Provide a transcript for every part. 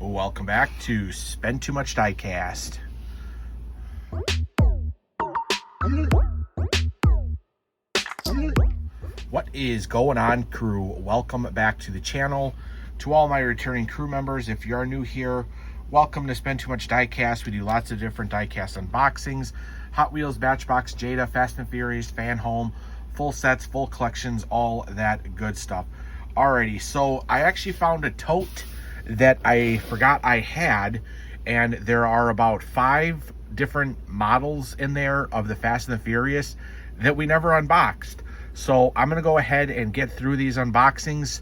Welcome back to Spend Too Much Diecast. What is going on, crew? Welcome back to the channel. To all my returning crew members, if you're new here, welcome to Spend Too Much Diecast. We do lots of different diecast unboxings: Hot Wheels, Matchbox, Jada, Fast and Furious, Fan Home, full sets, full collections, all that good stuff. Alrighty, so I actually found a tote that I forgot I had, and there are about 5 different models in there of the Fast and the Furious that we never unboxed. So I'm gonna go ahead and get through these unboxings.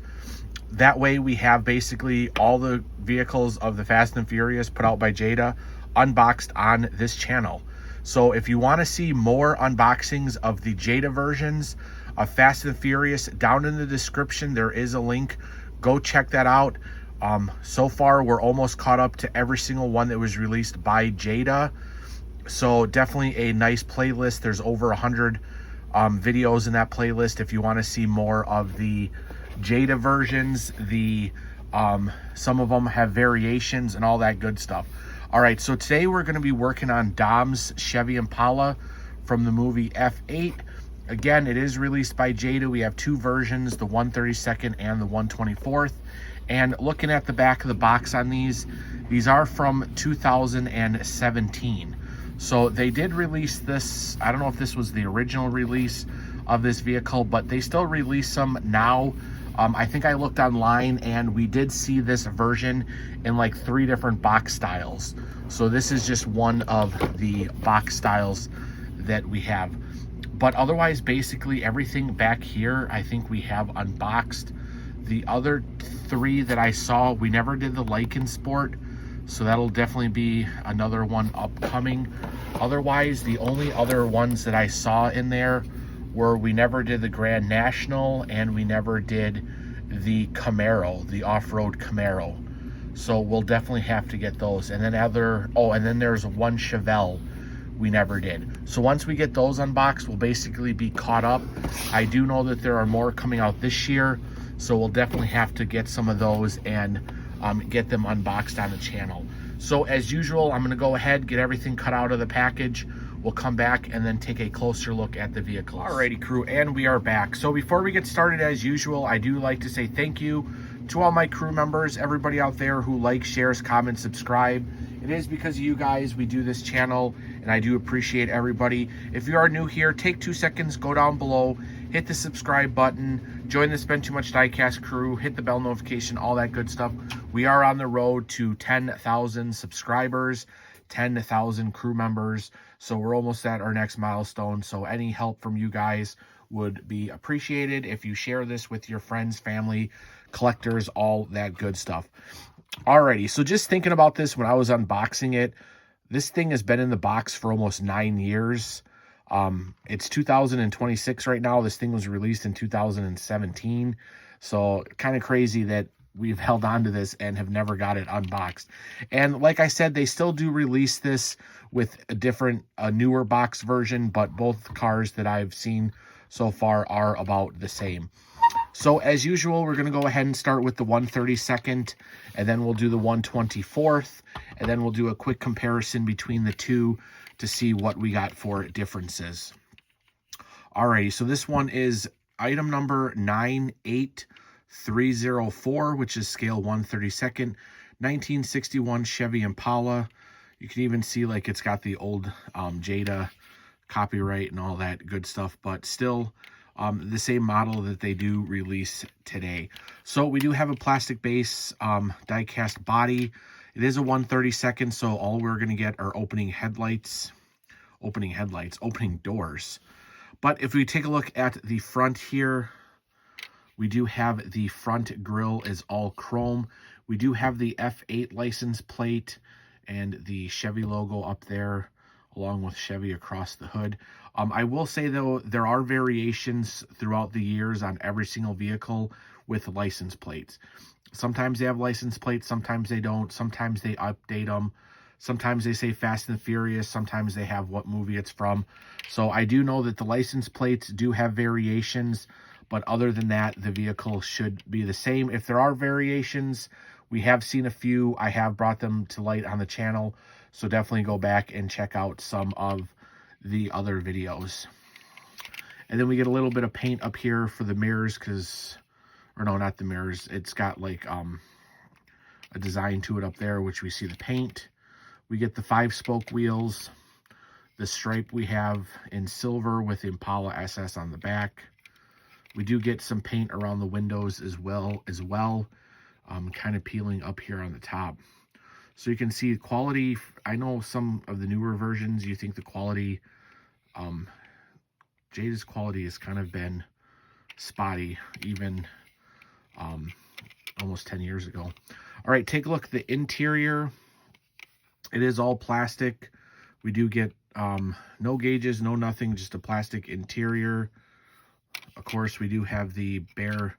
That way we have basically all the vehicles of the Fast and Furious put out by Jada unboxed on this channel. So if you want to see more unboxings of the Jada versions of Fast and Furious, down in the description there is a link. Go check that out. So far we're almost caught up to every single one that was released by Jada. So definitely a nice playlist. There's over 100 videos in that playlist if you want to see more of the Jada versions. Some of them have variations and all that good stuff. All right, so today we're going to be working on Dom's Chevy Impala from the movie F8. Again, it is released by Jada. We have 2 versions, the 132nd and the 124th. And looking at the back of the box on these are from 2017. So they did release this. I don't know if this was the original release of this vehicle, but they still release them now. I think I looked online and we did see this version in like 3 different box styles. So this is just one of the box styles that we have. But otherwise, basically everything back here, I think we have unboxed. The other 3 that I saw, we never did the Lycan Sport. So that'll definitely be another one upcoming. Otherwise, the only other ones that I saw in there were we never did the Grand National and we never did the Camaro, the off-road Camaro. So we'll definitely have to get those. And then and then there's one Chevelle we never did. So once we get those unboxed, we'll basically be caught up. I do know that there are more coming out this year, so we'll definitely have to get some of those and get them unboxed on the channel. So as usual, I'm going to go ahead, get everything cut out of the package. We'll come back and then take a closer look at the vehicles. Alrighty, crew, and we are back. So before we get started, as usual, I do like to say thank you to all my crew members, everybody out there who likes, shares, comments, subscribe. It is because of you guys we do this channel, and I do appreciate everybody. If you are new here, take 2 seconds, go down below, hit the subscribe button, join the Spend Too Much Diecast crew, hit the bell notification, all that good stuff. We are on the road to 10,000 subscribers, 10,000 crew members. So we're almost at our next milestone. So any help from you guys would be appreciated. If you share this with your friends, family, collectors, all that good stuff. Alrighty, so just thinking about this when I was unboxing it, this thing has been in the box for almost 9 years. It's 2026 right now. This thing was released in 2017. So kind of crazy that we've held on to this and have never got it unboxed. And like I said, they still do release this with a newer box version, but both cars that I've seen so far are about the same. So as usual, we're going to go ahead and start with the 132nd, and then we'll do the 124th, and then we'll do a quick comparison between the two to see what we got for differences. Alrighty, so this one is item number 98304, which is scale 132nd, 1961 Chevy Impala. You can even see like it's got the old Jada copyright and all that good stuff, but still the same model that they do release today. So we do have a plastic base die-cast body. It is a 132nd, so all we're going to get are opening doors. But if we take a look at the front here, we do have the front grille is all chrome. We do have the F8 license plate and the Chevy logo up there, along with Chevy across the hood. I will say, though, there are variations throughout the years on every single vehicle with license plates. Sometimes they have license plates, sometimes they don't. Sometimes they update them. Sometimes they say Fast and Furious. Sometimes they have what movie it's from. So I do know that the license plates do have variations, but other than that, the vehicle should be the same. If there are variations, We have seen a few. I have brought them to light on the channel, so definitely go back and check out some of the other videos. And then we get a little bit of paint up here for the mirrors, or no, not the mirrors. It's got like a design to it up there, which we see the paint. We get the 5-spoke wheels. The stripe we have in silver with Impala SS on the back. We do get some paint around the windows as well, kind of peeling up here on the top. So you can see quality. I know some of the newer versions, you think the quality, Jada's quality has kind of been spotty, even almost 10 years ago. All right, take a look at the interior. It is all plastic. We do get no gauges, no nothing, just a plastic interior. Of course, we do have the bare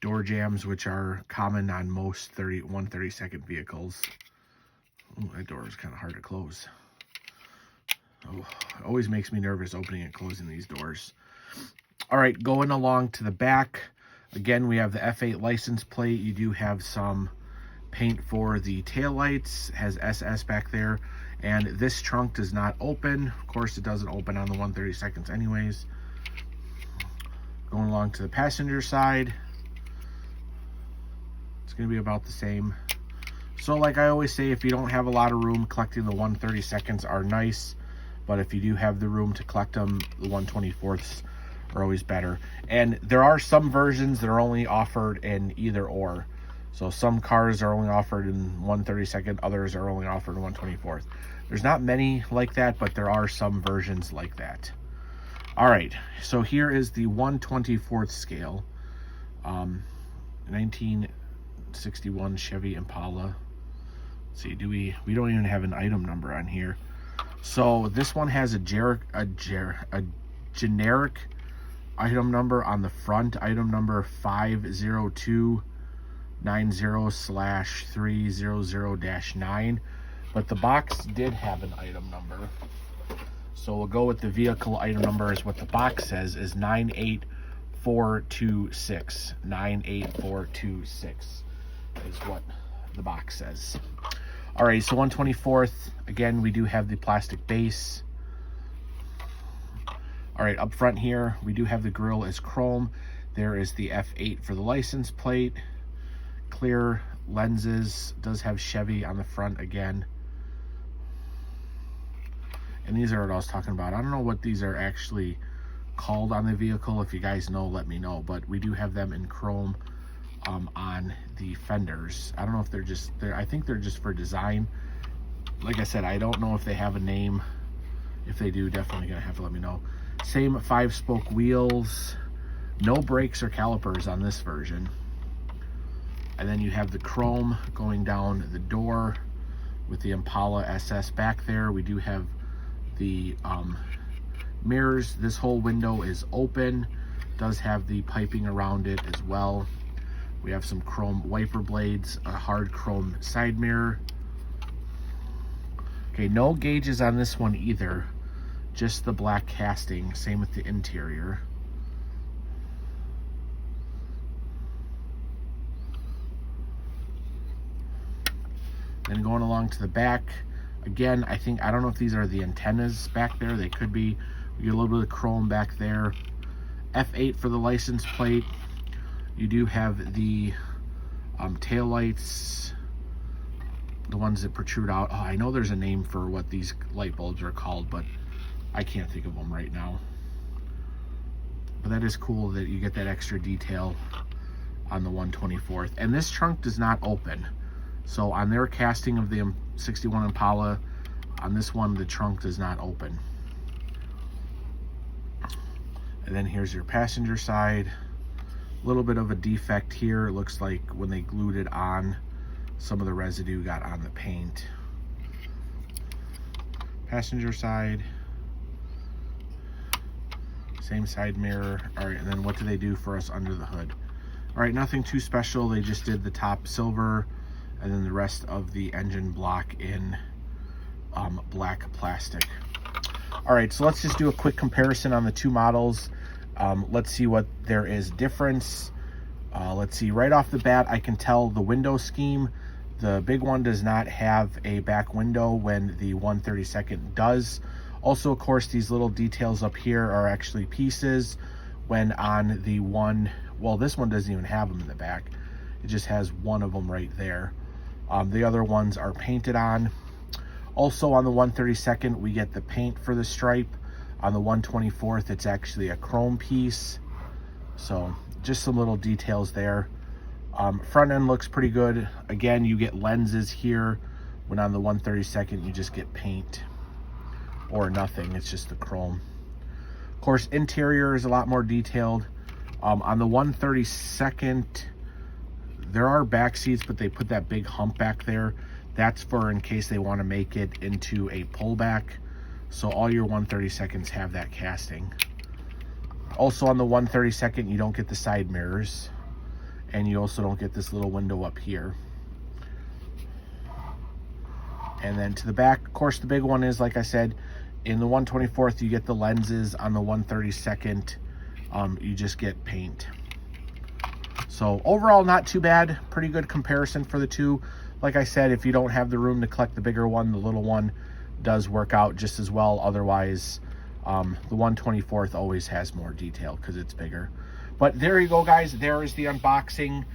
door jambs, which are common on most 132nd vehicles. Ooh, that door is kind of hard to close. Oh, it always makes me nervous opening and closing these doors. All right, going along to the back. Again, we have the F8 license plate. You do have some paint for the taillights. Has SS back there. And this trunk does not open. Of course, it doesn't open on the 132nd anyways. Going along to the passenger side. It's going to be about the same. So like I always say, if you don't have a lot of room, collecting the 132nds are nice. But if you do have the room to collect them, the 124ths are always better. And there are some versions that are only offered in either or. So some cars are only offered in 132nd, others are only offered in 124th. There's not many like that, but there are some versions like that. All right, so here is the 124th scale. 1961 Chevy Impala. Let's see, we don't even have an item number on here. So this one has a generic item number on the front, item number 50290/300-9, but the box did have an item number. So we'll go with the vehicle item number, is what the box says, is 98426. 98426 is what the box says. All right, so 124th, again, we do have the plastic base. All right, up front here, we do have the grille as chrome. There is the F8 for the license plate. Clear lenses, does have Chevy on the front again. And these are what I was talking about. I don't know what these are actually called on the vehicle. If you guys know, let me know. But we do have them in chrome on the fenders. I don't know if they're I think they're just for design. Like I said, I don't know if they have a name. If they do, definitely gonna have to let me know. Same 5-spoke wheels. No brakes or calipers on this version. And then you have the chrome going down the door with the Impala SS back there. We do have the mirrors. This whole window is open. Does have the piping around it as well. We have some chrome wiper blades, a hard chrome side mirror. Okay, no gauges on this one either. Just the black casting. Same with the interior. Then going along to the back, again, I don't know if these are the antennas back there. They could be. We get a little bit of chrome back there. F8 for the license plate. You do have the tail lights, the ones that protrude out. Oh, I know there's a name for what these light bulbs are called, but I can't think of them right now. But that is cool that you get that extra detail on the 124th. And this trunk does not open. So on their casting of the 61 Impala, on this one, the trunk does not open. And then here's your passenger side. A little bit of a defect here. It looks like when they glued it on, some of the residue got on the paint. Passenger side. Same side mirror. All right, and then what do they do for us under the hood? All right, nothing too special. They just did the top silver, and then the rest of the engine block in black plastic. All right, so let's just do a quick comparison on the two models. Let's see what there is difference. Let's see, right off the bat, I can tell the window scheme. The big one does not have a back window when the 132nd does. Also, of course, these little details up here are actually pieces. When on the one, well, this one doesn't even have them in the back. It just has one of them right there. The other ones are painted on. Also on the 132nd, we get the paint for the stripe. On the 124th, it's actually a chrome piece. So just some little details there. Front end looks pretty good. Again, you get lenses here. When on the 132nd, you just get paint or nothing. It's just the chrome. Of course, interior is a lot more detailed. On the 132nd, there are back seats, but they put that big hump back there. That's for in case they want to make it into a pullback. So all your 132nds have that casting. Also on the 132nd, you don't get the side mirrors. And you also don't get this little window up here. And then to the back, of course, the big one is, like I said, in the 124th, you get the lenses. On the 132nd, you just get paint. So overall, not too bad. Pretty good comparison for the two. Like I said, if you don't have the room to collect the bigger one, the little one does work out just as well. Otherwise, the 124th always has more detail because it's bigger. But there you go, guys. There is the unboxing.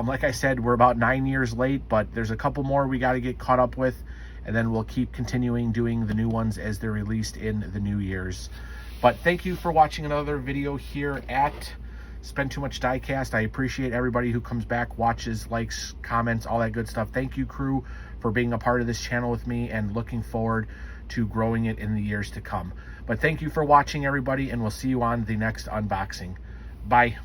Like I said, we're about 9 years late, but there's a couple more we got to get caught up with. And then we'll keep continuing doing the new ones as they're released in the new years. But thank you for watching another video here at Spend Too Much Diecast. I appreciate everybody who comes back, watches, likes, comments, all that good stuff. Thank you, crew, for being a part of this channel with me, and looking forward to growing it in the years to come. But thank you for watching, everybody, and we'll see you on the next unboxing. Bye.